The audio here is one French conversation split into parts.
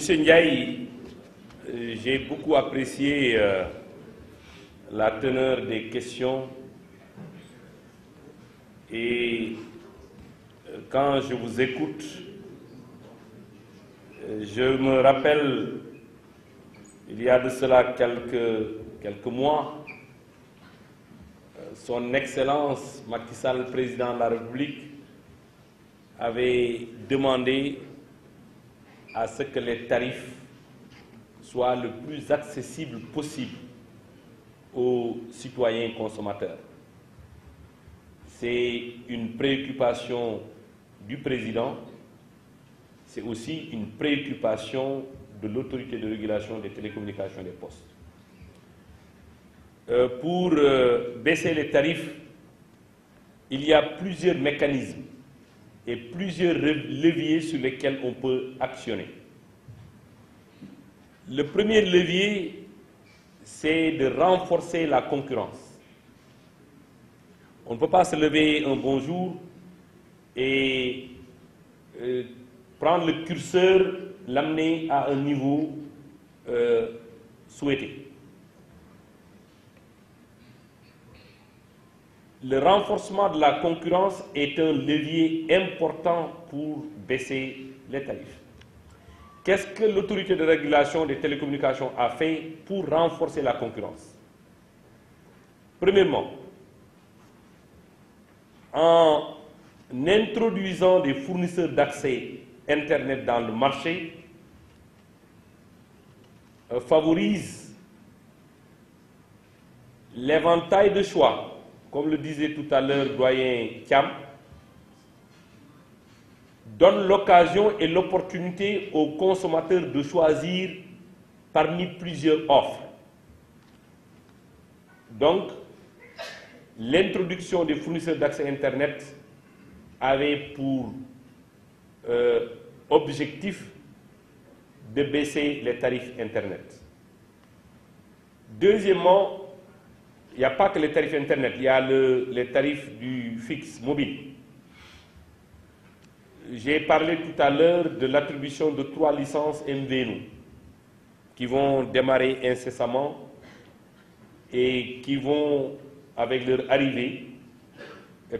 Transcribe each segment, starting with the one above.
Monsieur Ndiaye, j'ai beaucoup apprécié la teneur des questions et quand je vous écoute, je me rappelle, il y a de cela quelques mois, son Excellence Macky Sall, président de la République, avait demandé à ce que les tarifs soient le plus accessibles possible aux citoyens consommateurs. C'est une préoccupation du président, c'est aussi une préoccupation de l'autorité de régulation des télécommunications et des postes. Pour baisser les tarifs, il y a plusieurs mécanismes et plusieurs leviers sur lesquels on peut actionner. Le premier levier, c'est de renforcer la concurrence. On ne peut pas se lever un bon jour et prendre le curseur, l'amener à un niveau souhaité. Le renforcement de la concurrence est un levier important pour baisser les tarifs. Qu'est-ce que l'autorité de régulation des télécommunications a fait pour renforcer la concurrence? Premièrement, en introduisant des fournisseurs d'accès Internet dans le marché, favorise l'éventail de choix. Comme le disait tout à l'heure doyen Thiam, donne l'occasion et l'opportunité aux consommateurs de choisir parmi plusieurs offres. Donc, l'introduction des fournisseurs d'accès Internet avait pour objectif de baisser les tarifs Internet. Deuxièmement, il n'y a pas que les tarifs Internet, il y a les tarifs du fixe mobile. J'ai parlé tout à l'heure de l'attribution de 3 licences MVNO qui vont démarrer incessamment et qui vont, avec leur arrivée,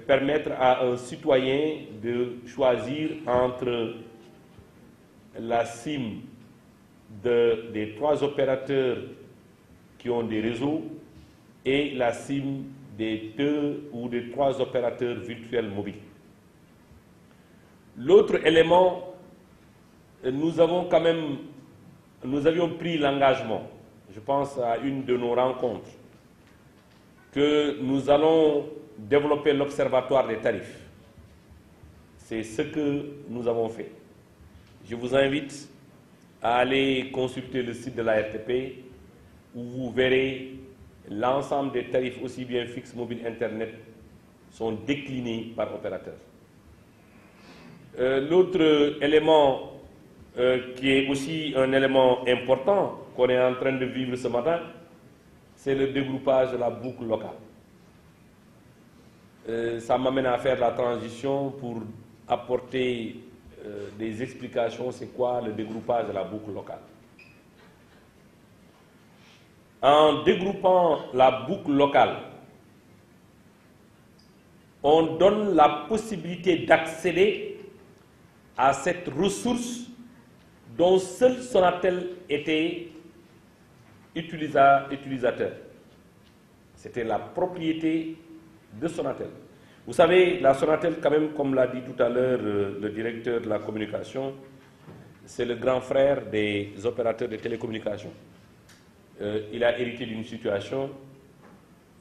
permettre à un citoyen de choisir entre la SIM des 3 opérateurs qui ont des réseaux et la SIM des 2 ou des 3 opérateurs virtuels mobiles. L'autre élément, nous avions pris l'engagement, je pense à une de nos rencontres, que nous allons développer l'observatoire des tarifs. C'est ce que nous avons fait. Je vous invite à aller consulter le site de la RTP où vous verrez l'ensemble des tarifs, aussi bien fixes, mobiles, Internet, sont déclinés par opérateur. L'autre élément qui est aussi un élément important qu'on est en train de vivre ce matin, c'est le dégroupage de la boucle locale. Ça m'amène à faire la transition pour apporter des explications, c'est quoi le dégroupage de la boucle locale. En dégroupant la boucle locale, on donne la possibilité d'accéder à cette ressource dont seul Sonatel était utilisateur. C'était la propriété de Sonatel. Vous savez, la Sonatel, quand même, comme l'a dit tout à l'heure le directeur de la communication, c'est le grand frère des opérateurs de télécommunications. Il a hérité d'une situation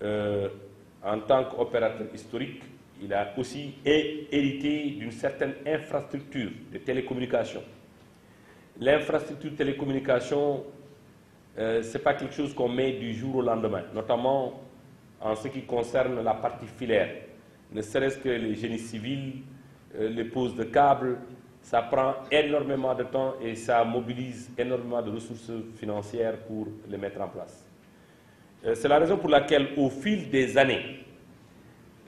en tant qu'opérateur historique. Il a aussi hérité d'une certaine infrastructure de télécommunications. L'infrastructure de télécommunications, ce n'est pas quelque chose qu'on met du jour au lendemain, notamment en ce qui concerne la partie filaire. Ne serait-ce que les génies civils, les poses de câbles, ça prend énormément de temps et ça mobilise énormément de ressources financières pour les mettre en place. C'est la raison pour laquelle, au fil des années,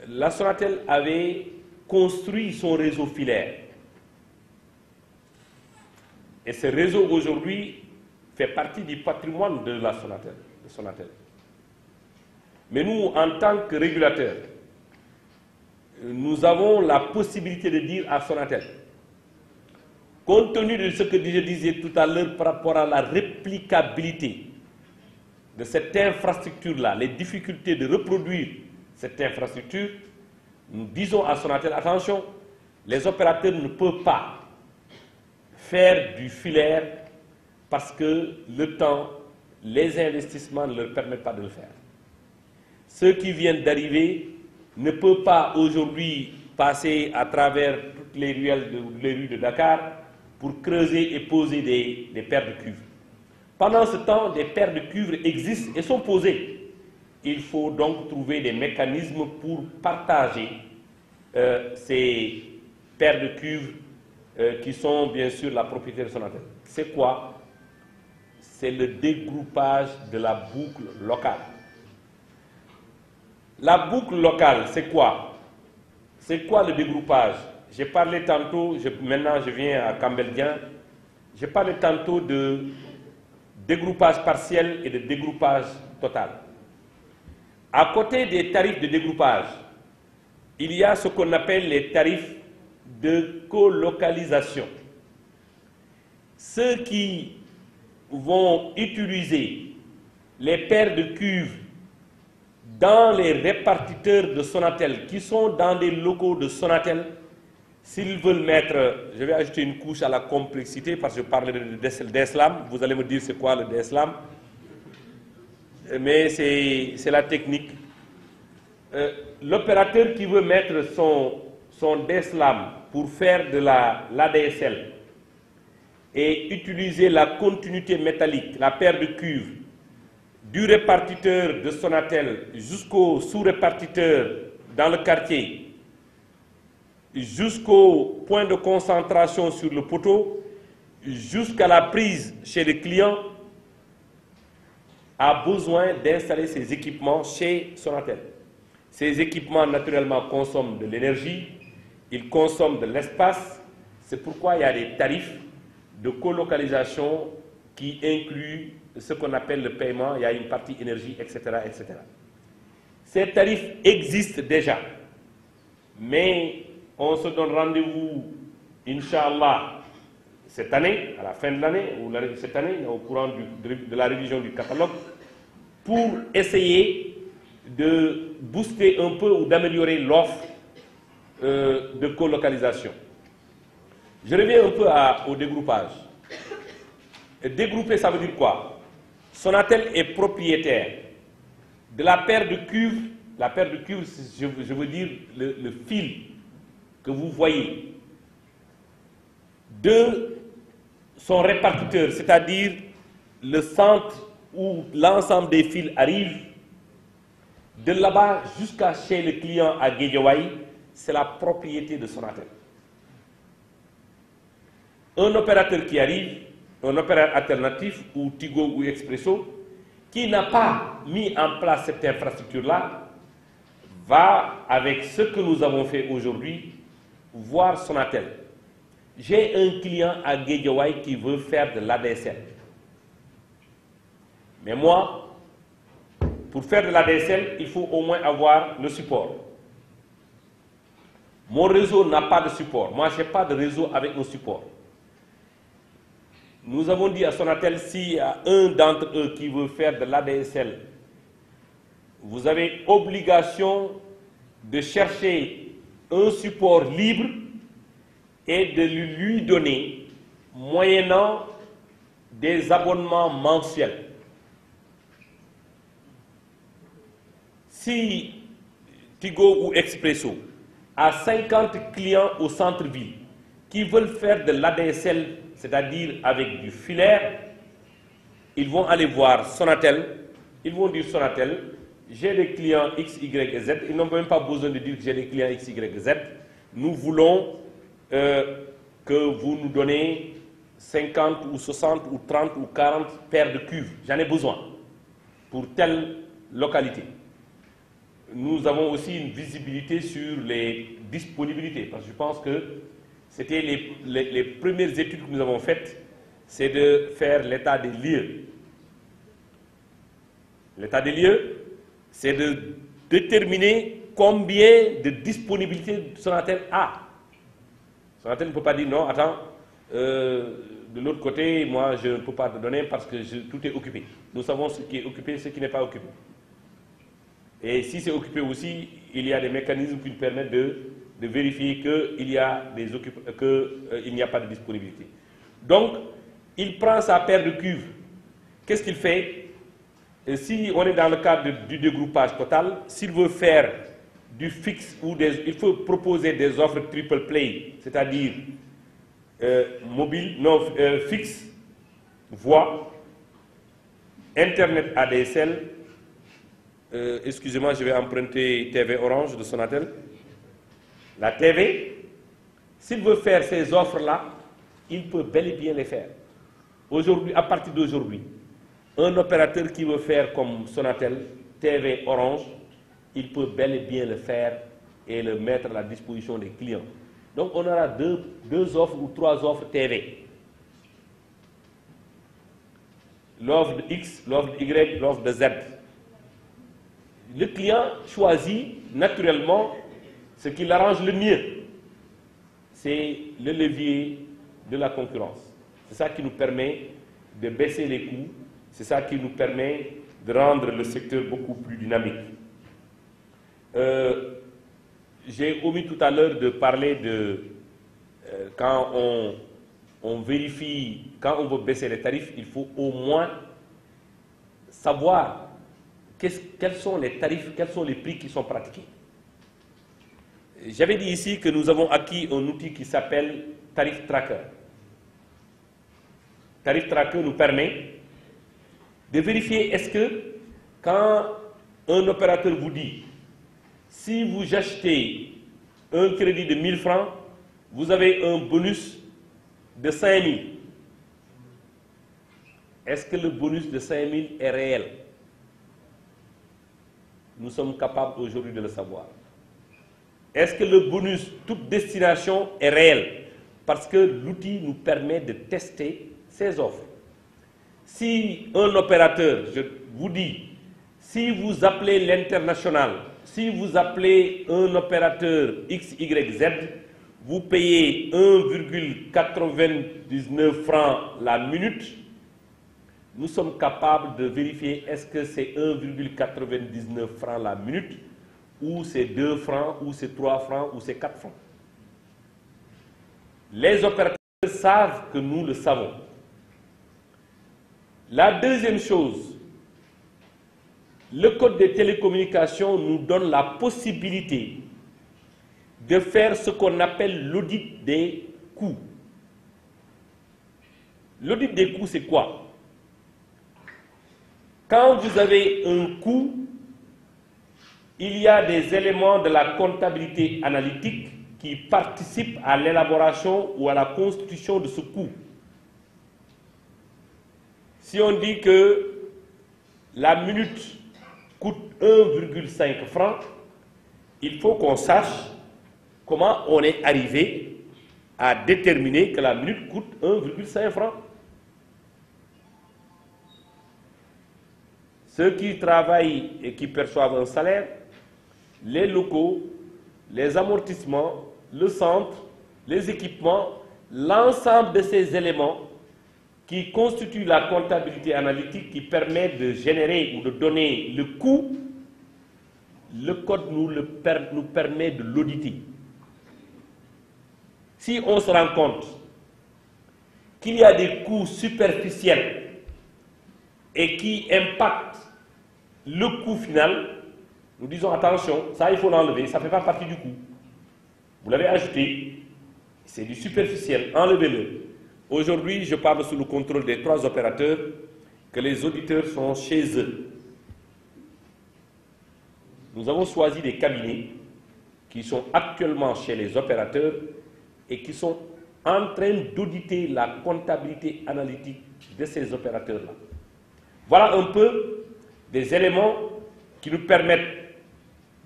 la Sonatel avait construit son réseau filaire. Et ce réseau aujourd'hui fait partie du patrimoine de la Sonatel. Mais nous, en tant que régulateurs, nous avons la possibilité de dire à Sonatel, compte tenu de ce que je disais tout à l'heure par rapport à la réplicabilité de cette infrastructure-là, les difficultés de reproduire cette infrastructure, nous disons à Sonatel, attention, les opérateurs ne peuvent pas faire du filaire parce que le temps, les investissements ne leur permettent pas de le faire. Ceux qui viennent d'arriver ne peuvent pas aujourd'hui passer à travers toutes les rues de Dakar pour creuser et poser des paires de cuivre. Pendant ce temps, des paires de cuivre existent et sont posées. Il faut donc trouver des mécanismes pour partager ces paires de cuivre qui sont bien sûr la propriété de Sonatel. C'est quoi? C'est le dégroupage de la boucle locale. La boucle locale, c'est quoi? C'est quoi le dégroupage? J'ai parlé tantôt, maintenant je viens à Cambelgien, j'ai parlé tantôt de dégroupage partiel et de dégroupage total. À côté des tarifs de dégroupage, il y a ce qu'on appelle les tarifs de colocalisation. Ceux qui vont utiliser les paires de cuivres dans les répartiteurs de Sonatel, qui sont dans des locaux de Sonatel, s'ils veulent mettre, je vais ajouter une couche à la complexité parce que je parlais de DSLAM, vous allez me dire c'est quoi le DSLAM, mais c'est la technique. L'opérateur qui veut mettre son DSLAM pour faire de l'ADSL et utiliser la continuité métallique, la paire de cuivre, du répartiteur de Sonatel jusqu'au sous-répartiteur dans le quartier, jusqu'au point de concentration sur le poteau, jusqu'à la prise chez le client, a besoin d'installer ces équipements chez Sonatel. Ces équipements, naturellement, consomment de l'énergie, ils consomment de l'espace. C'est pourquoi il y a des tarifs de colocalisation qui incluent ce qu'on appelle le paiement, il y a une partie énergie, etc., etc. Ces tarifs existent déjà, mais on se donne rendez-vous, Inch'Allah, cette année, à la fin de l'année, ou cette année, au courant de la révision du catalogue, pour essayer de booster un peu ou d'améliorer l'offre de colocalisation. Je reviens un peu au dégroupage. Dégrouper, ça veut dire quoi? Sonatel est propriétaire de la paire de cuivre. La paire de cuivre, je veux dire le fil que vous voyez, de son répartiteur, c'est-à-dire le centre où l'ensemble des fils arrivent, de là-bas jusqu'à chez le client à Guédiawaye, c'est la propriété de Sonatel. Un opérateur qui arrive, un opérateur alternatif, ou Tigo ou Expresso, qui n'a pas mis en place cette infrastructure-là, va, avec ce que nous avons fait aujourd'hui, voir Sonatel. J'ai un client à Guédiawaye qui veut faire de l'ADSL. Mais moi, pour faire de l'ADSL, il faut au moins avoir le support. Mon réseau n'a pas de support. Moi, je n'ai pas de réseau avec un support. Nous avons dit à Sonatel, s'il y a un d'entre eux qui veut faire de l'ADSL, vous avez obligation de chercher un support libre et de lui donner, moyennant des abonnements mensuels. Si Tigo ou Expresso a 50 clients au centre-ville qui veulent faire de l'ADSL, c'est-à-dire avec du filaire, ils vont aller voir Sonatel, ils vont dire Sonatel, j'ai des clients X, Y et Z, ils n'ont même pas besoin de dire que j'ai des clients X, Y et Z, nous voulons que vous nous donnez 50 ou 60 ou 30 ou 40 paires de cuves, j'en ai besoin pour telle localité. Nous avons aussi une visibilité sur les disponibilités, parce que je pense que c'était les premières études que nous avons faites. c'est de faire l'état des lieux. L'état des lieux, c'est de déterminer combien de disponibilité Sonatel a. Sonatel ne peut pas dire non, attends, de l'autre côté, moi je ne peux pas te donner parce que tout est occupé. Nous savons ce qui est occupé, ce qui n'est pas occupé. Et si c'est occupé aussi, il y a des mécanismes qui nous permettent de vérifier qu'il n'y a pas de disponibilité. Donc, il prend sa paire de cuves. Qu'est-ce qu'il fait? Et si on est dans le cadre du dégroupage total, s'il veut faire du fixe ou il faut proposer des offres triple play, c'est-à-dire mobile, non, fixe, voix, Internet ADSL, excusez-moi, je vais emprunter TV Orange de Sonatel. La TV, s'il veut faire ces offres-là, il peut bel et bien les faire. Aujourd'hui, à partir d'aujourd'hui, un opérateur qui veut faire comme Sonatel, TV Orange, il peut bel et bien le faire et le mettre à la disposition des clients. Donc on aura deux offres ou trois offres TV. L'offre de X, l'offre de Y, l'offre de Z. Le client choisit naturellement ce qui l'arrange le mieux. C'est le levier de la concurrence. C'est ça qui nous permet de baisser les coûts. C'est ça qui nous permet de rendre le secteur beaucoup plus dynamique. J'ai omis tout à l'heure de parler de quand on vérifie, quand on veut baisser les tarifs, il faut au moins savoir quels sont les tarifs, quels sont les prix qui sont pratiqués. J'avais dit ici que nous avons acquis un outil qui s'appelle Tarif Tracker. Tarif Tracker nous permet de vérifier est-ce que quand un opérateur vous dit si vous achetez un crédit de 1000 francs, vous avez un bonus de 5000. Est-ce que le bonus de 5000 est réel? Nous sommes capables aujourd'hui de le savoir. Est-ce que le bonus toute destination est réel? Parce que l'outil nous permet de tester ces offres. Si un opérateur, je vous dis, si vous appelez l'international, si vous appelez un opérateur XYZ, vous payez 1,99 francs la minute, nous sommes capables de vérifier est-ce que c'est 1,99 francs la minute, ou c'est 2 francs, ou c'est 3 francs, ou c'est 4 francs. Les opérateurs savent que nous le savons. La deuxième chose, le Code des télécommunications nous donne la possibilité de faire ce qu'on appelle l'audit des coûts. L'audit des coûts, c'est quoi? Quand vous avez un coût, il y a des éléments de la comptabilité analytique qui participent à l'élaboration ou à la constitution de ce coût. Si on dit que la minute coûte 1,5 francs, il faut qu'on sache comment on est arrivé à déterminer que la minute coûte 1,5 francs. Ceux qui travaillent et qui perçoivent un salaire, les locaux, les amortissements, le centre, les équipements, l'ensemble de ces éléments qui constituent la comptabilité analytique qui permet de générer ou de donner le coût, le code nous permet de l'auditer. Si on se rend compte qu'il y a des coûts superficiels et qui impactent le coût final, nous disons attention, ça il faut l'enlever, ça ne fait pas partie du coût. Vous l'avez ajouté, c'est du superficiel, enlevez-le. Aujourd'hui, je parle sous le contrôle des 3 opérateurs, que les auditeurs sont chez eux. Nous avons choisi des cabinets qui sont actuellement chez les opérateurs et qui sont en train d'auditer la comptabilité analytique de ces opérateurs-là. Voilà un peu des éléments qui nous permettent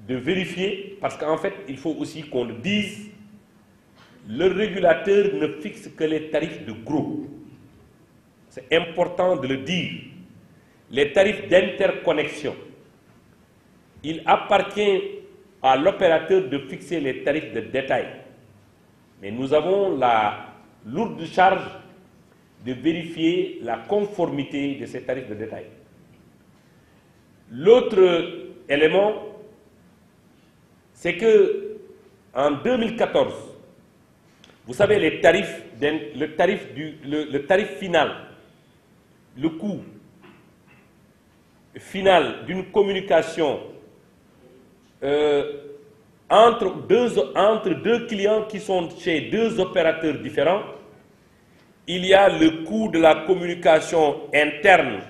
de vérifier, parce qu'en fait, il faut aussi qu'on le dise, le régulateur ne fixe que les tarifs de gros. c'est important de le dire, les tarifs d'interconnexion, il appartient à l'opérateur de fixer les tarifs de détail. Mais nous avons la lourde charge de vérifier la conformité de ces tarifs de détail. L'autre élément, c'est que en 2014, vous savez, le tarif final, le coût final d'une communication entre deux clients qui sont chez deux opérateurs différents, il y a le coût de la communication interne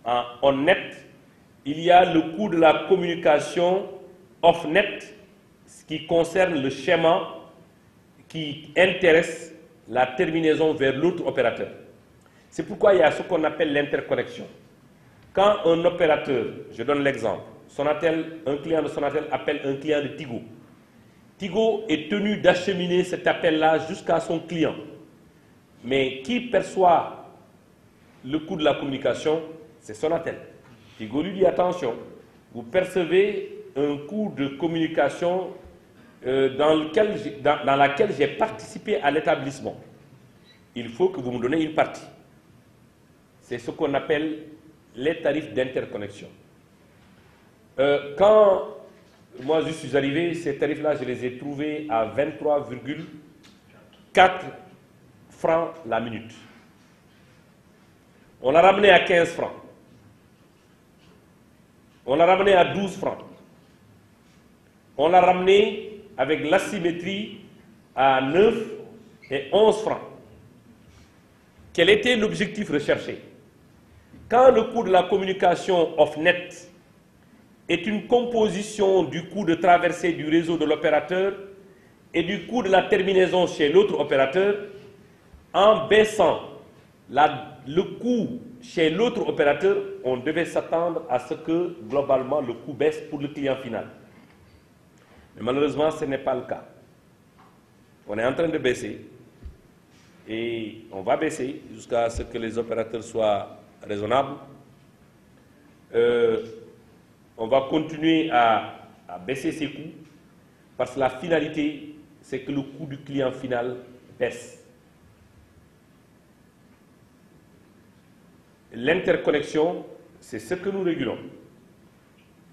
en on-net, il y a le coût de la communication off-net, ce qui concerne le schéma qui intéresse la terminaison vers l'autre opérateur. C'est pourquoi il y a ce qu'on appelle l'interconnexion. Quand un opérateur, je donne l'exemple, un client de Sonatel appelle un client de Tigo. Tigo est tenu d'acheminer cet appel-là jusqu'à son client. Mais qui perçoit le coût de la communication? C'est Sonatel. Tigo lui dit attention, vous percevez un coût de communication dans laquelle j'ai participé à l'établissement. Il faut que vous me donnez une partie. C'est ce qu'on appelle les tarifs d'interconnexion. Quand moi je suis arrivé, ces tarifs-là, je les ai trouvés à 23,4 francs la minute. On l'a ramené à 15 francs. On l'a ramené à 12 francs. On l'a ramené avec l'asymétrie à 9 et 11 francs. Quel était l'objectif recherché? Quand le coût de la communication off-net est une composition du coût de traversée du réseau de l'opérateur et du coût de la terminaison chez l'autre opérateur, en baissant le coût chez l'autre opérateur, on devait s'attendre à ce que globalement le coût baisse pour le client final. Mais malheureusement, ce n'est pas le cas. On est en train de baisser et on va baisser jusqu'à ce que les opérateurs soient raisonnables. On va continuer à baisser ces coûts parce que la finalité, c'est que le coût du client final baisse. L'interconnexion, c'est ce que nous régulons.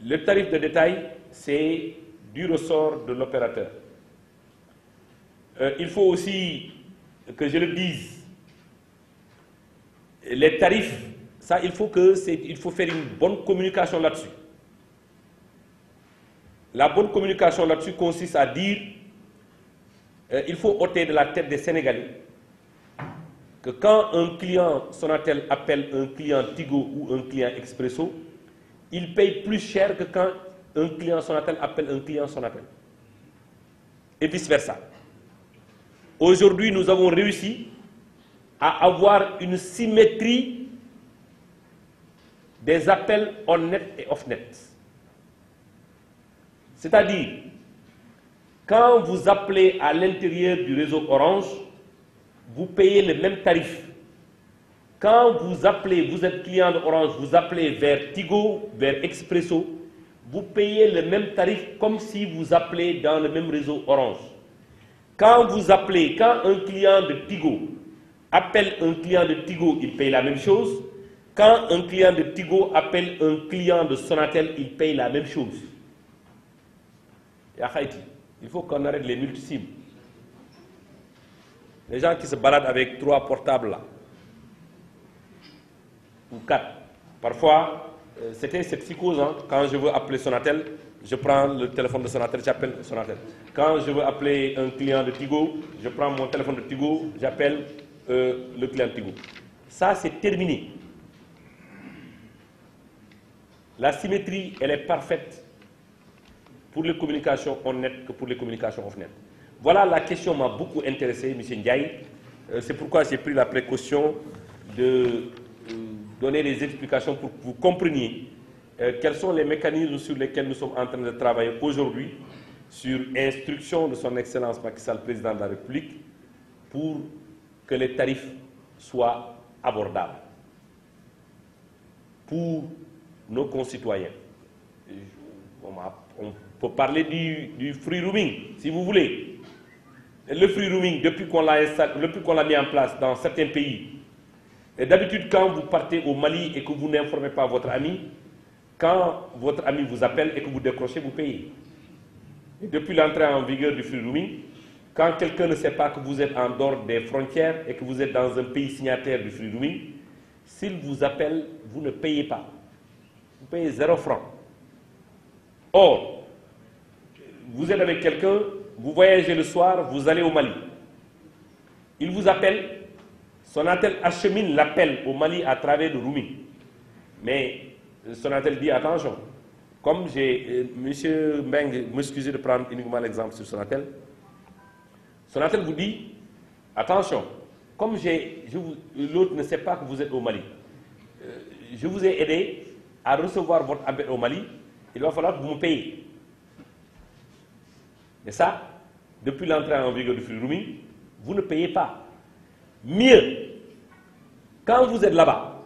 Le tarif de détail, c'est du ressort de l'opérateur. Il faut aussi que je le dise, les tarifs, ça, il faut faire une bonne communication là-dessus. La bonne communication là-dessus consiste à dire, il faut ôter de la tête des Sénégalais que quand un client Sonatel appelle un client Tigo ou un client Expresso, il paye plus cher que quand un client Sonatel appelle un client Sonatel. Et vice-versa. Aujourd'hui, nous avons réussi à avoir une symétrie des appels on-net et off-net. C'est-à-dire, quand vous appelez à l'intérieur du réseau Orange, vous payez le même tarif. Quand vous appelez, vous êtes client de Orange, vous appelez vers Tigo, vers Expresso, vous payez le même tarif comme si vous appelez dans le même réseau Orange. Quand vous appelez, quand un client de Tigo appelle un client de Tigo, il paye la même chose. Quand un client de Tigo appelle un client de Sonatel, il paye la même chose. Il faut qu'on arrête les multi-SIM. Les gens qui se baladent avec 3 portables là, ou 4. Parfois, c'était cette psychose, hein. Quand je veux appeler Sonatel, je prends le téléphone de Sonatel, j'appelle Sonatel. Quand je veux appeler un client de Tigo, je prends mon téléphone de Tigo, j'appelle le client de Tigo. Ça, c'est terminé. La symétrie, elle est parfaite pour les communications on-net que pour les communications off-net. Voilà, la question m'a beaucoup intéressé, M. Ndiaye. C'est pourquoi j'ai pris la précaution de donner les explications pour que vous compreniez quels sont les mécanismes sur lesquels nous sommes en train de travailler aujourd'hui sur instruction de son Excellence Macky Sall, Président de la République, pour que les tarifs soient abordables. pour nos concitoyens. On peut parler du free roaming, si vous voulez. Le free roaming, depuis qu'on l'a mis en place dans certains pays, et d'habitude, quand vous partez au Mali et que vous n'informez pas votre ami, quand votre ami vous appelle et que vous décrochez, vous payez. Et depuis l'entrée en vigueur du free roaming, quand quelqu'un ne sait pas que vous êtes en dehors des frontières et que vous êtes dans un pays signataire du free roaming, s'il vous appelle, vous ne payez pas. Vous payez 0 franc. Or, vous êtes avec quelqu'un, vous voyagez le soir, vous allez au Mali. Il vous appelle, Sonatel achemine l'appel au Mali à travers le roaming. Mais Sonatel dit attention, comme j'ai, monsieur Mbeng, m'excusez de prendre uniquement l'exemple sur Sonatel. Sonatel vous dit attention, comme l'autre ne sait pas que vous êtes au Mali, je vous ai aidé à recevoir votre appel au Mali, il va falloir que vous me payiez. Et ça, depuis l'entrée en vigueur du free roaming, vous ne payez pas. Mieux, quand vous êtes là-bas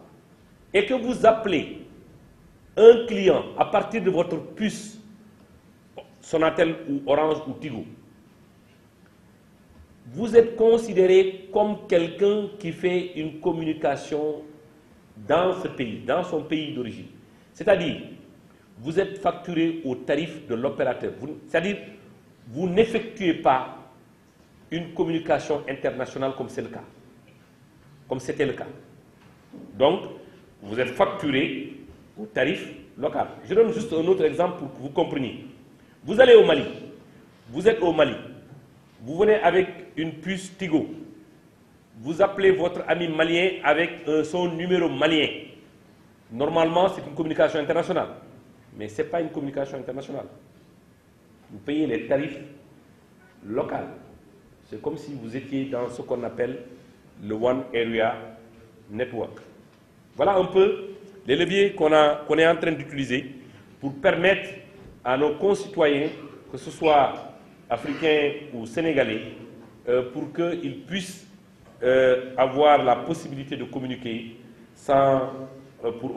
et que vous appelez un client à partir de votre puce Sonatel ou Orange ou Tigo, vous êtes considéré comme quelqu'un qui fait une communication dans ce pays, dans son pays d'origine. C'est-à-dire, vous êtes facturé au tarif de l'opérateur. C'est-à-dire, vous n'effectuez pas une communication internationale comme c'est le cas, comme c'était le cas. Donc, vous êtes facturé au tarif local. Je donne juste un autre exemple pour que vous compreniez. Vous allez au Mali, vous êtes au Mali, vous venez avec une puce Tigo, vous appelez votre ami malien avec son numéro malien. Normalement, c'est une communication internationale, mais ce n'est pas une communication internationale. Vous payez les tarifs locaux. C'est comme si vous étiez dans ce qu'on appelle le One Area Network. Voilà un peu les leviers qu'on est en train d'utiliser pour permettre à nos concitoyens, que ce soit africains ou sénégalais, pour qu'ils puissent avoir la possibilité de communiquer sans pour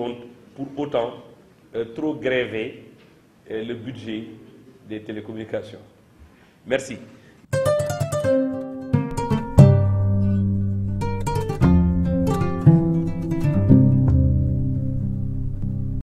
autant trop gréver le budget des télécommunications. Merci.